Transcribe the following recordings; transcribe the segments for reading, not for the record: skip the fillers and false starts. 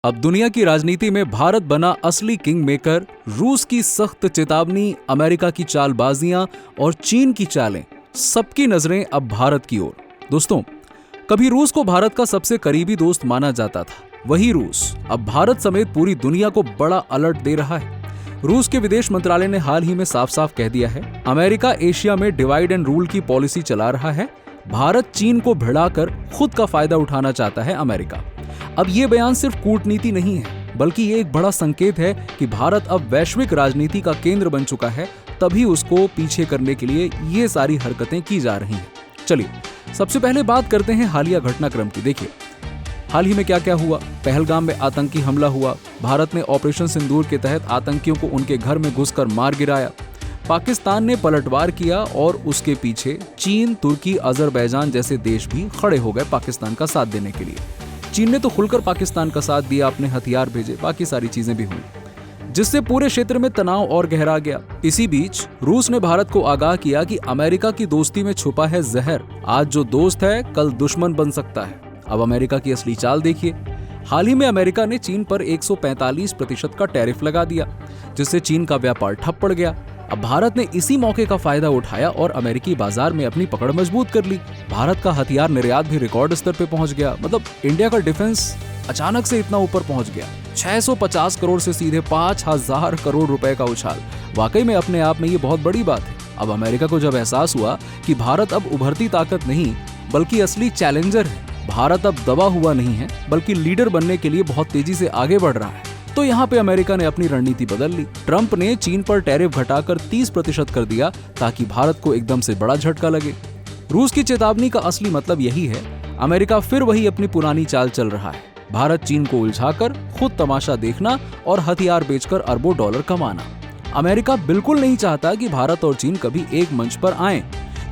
अब दुनिया की राजनीति में भारत बना असली किंग मेकर। रूस की सख्त चेतावनी, अमेरिका की चालबाजियां और चीन की चालें, सबकी नजरें अब भारत की ओर। दोस्तों, कभी रूस को भारत का सबसे करीबी दोस्त माना जाता था, वही रूस अब भारत समेत पूरी दुनिया को बड़ा अलर्ट दे रहा है। रूस के विदेश मंत्रालय ने हाल ही में साफ साफ कह दिया है, अमेरिका एशिया में डिवाइड एंड रूल की पॉलिसी चला रहा है। भारत चीन को भिड़ाकर खुद का फायदा उठाना चाहता है अमेरिका। अब ये बयान सिर्फ कूटनीति नहीं है, बल्कि ये एक बड़ा संकेत है कि भारत अब वैश्विक राजनीति का केंद्र बन चुका है, तभी उसको पीछे करने के लिए ये सारी हरकतें की जा रही हैं। चलिए, सबसे पहले बात करते हैं हालिया घटनाक्रम की। देखिए, हाल ही में क्या क्या हुआ। पहलगाम में आतंकी हमला हुआ। भारत ने ऑपरेशन सिंदूर के तहत आतंकियों को उनके घर में घुसकर मार गिराया। पाकिस्तान ने पलटवार किया और उसके पीछे चीन, तुर्की, अजरबैजान जैसे देश भी खड़े हो गए पाकिस्तान का साथ देने के लिए। चीन ने तो खुलकर पाकिस्तान का साथ दिया, अपने हथियार भेजे, बाकी सारी चीजें भी हुई, जिससे पूरे क्षेत्र में तनाव और गहरा गया। इसी बीच रूस ने भारत को आगाह किया कि अमेरिका की दोस्ती में छुपा है जहर। आज जो दोस्त है, कल दुश्मन बन सकता है। अब अमेरिका की असली चाल देखिए। हाल ही में अमेरिका ने चीन पर 145% का टैरिफ लगा दिया, जिससे चीन का व्यापार ठप पड़ गया। अब भारत ने इसी मौके का फायदा उठाया और अमेरिकी बाजार में अपनी पकड़ मजबूत कर ली। भारत का हथियार निर्यात भी रिकॉर्ड स्तर पे पहुंच गया। मतलब इंडिया का डिफेंस अचानक से इतना ऊपर पहुंच गया। 650 करोड़ से सीधे 5000 करोड़ रुपए का उछाल। वाकई में अपने आप में ये बहुत बड़ी बात है। अब अमेरिका को जब एहसास हुआ कि भारत अब उभरती ताकत नहीं, बल्कि असली चैलेंजर है, भारत अब दबा हुआ नहीं है, बल्कि लीडर बनने के लिए बहुत तेजी से आगे बढ़ रहा है, तो यहाँ पे अमेरिका ने अपनी रणनीति बदल ली। ट्रंप ने चीन पर टैरिफ घटाकर 30% कर दिया, ताकि भारत को एकदम से बड़ा झटका लगे। रूस की चेतावनी का असली मतलब यही है, अमेरिका फिर वही अपनी पुरानी चाल चल रहा है। भारत चीन को उलझाकर खुद तमाशा देखना और हथियार बेचकर अरबों डॉलर कमाना। अमेरिका बिल्कुल नहीं चाहता कि भारत और चीन कभी एक मंच पर आएं,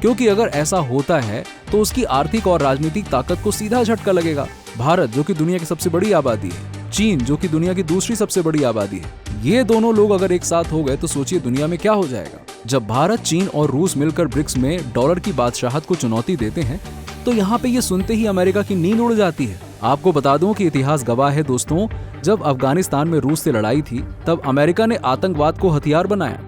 क्योंकि अगर ऐसा होता है तो उसकी आर्थिक और राजनीतिक ताकत को सीधा झटका लगेगा। भारत, जो कि दुनिया की सबसे बड़ी आबादी है, चीन, जो कि दुनिया की दूसरी सबसे बड़ी आबादी है, ये दोनों लोग अगर एक साथ हो गए तो सोचिए दुनिया में क्या हो जाएगा। जब भारत, चीन और रूस मिलकर ब्रिक्स में डॉलर की बादशाहत को चुनौती देते हैं, तो यहाँ पे ये सुनते ही अमेरिका की नींद उड़ जाती है। आपको बता दूं कि इतिहास गवाह है दोस्तों, जब अफगानिस्तान में रूस से लड़ाई थी, तब अमेरिका ने आतंकवाद को हथियार बनाया।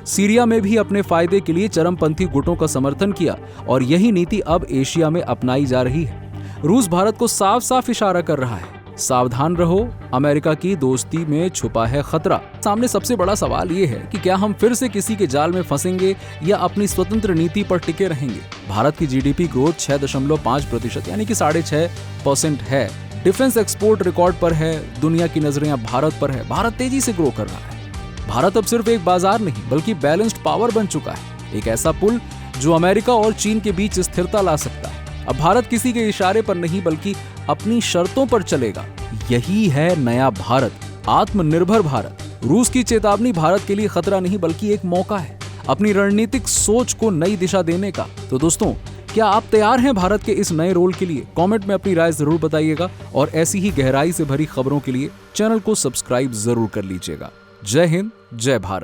सीरिया में भी अपने फायदे के लिए चरमपंथी गुटों का समर्थन किया, और यही नीति अब एशिया में अपनाई जा रही है। रूस भारत को साफ साफ इशारा कर रहा है, सावधान रहो, अमेरिका की दोस्ती में छुपा है खतरा। सामने सबसे बड़ा सवाल ये है कि क्या हम फिर से किसी के जाल में फंसेंगे या अपनी स्वतंत्र नीति पर टिके रहेंगे। भारत की जीडीपी ग्रोथ 6.5% यानी कि 6.5% है। डिफेंस एक्सपोर्ट रिकॉर्ड पर है। दुनिया की नजरें अब भारत पर है। भारत तेजी से ग्रो कर रहा है। भारत अब सिर्फ एक बाजार नहीं, बल्कि बैलेंस्ड पावर बन चुका है, एक ऐसा पुल जो अमेरिका और चीन के बीच स्थिरता ला सकता है। अब भारत किसी के इशारे पर नहीं, बल्कि अपनी शर्तों पर चलेगा। यही है नया भारत, आत्मनिर्भर भारत। रूस की चेतावनी भारत के लिए खतरा नहीं, बल्कि एक मौका है अपनी रणनीतिक सोच को नई दिशा देने का। तो दोस्तों, क्या आप तैयार हैं भारत के इस नए रोल के लिए? कमेंट में अपनी राय जरूर बताइएगा, और ऐसी ही गहराई से भरी खबरों के लिए चैनल को सब्सक्राइब जरूर कर लीजिएगा। जय हिंद, जय भारत।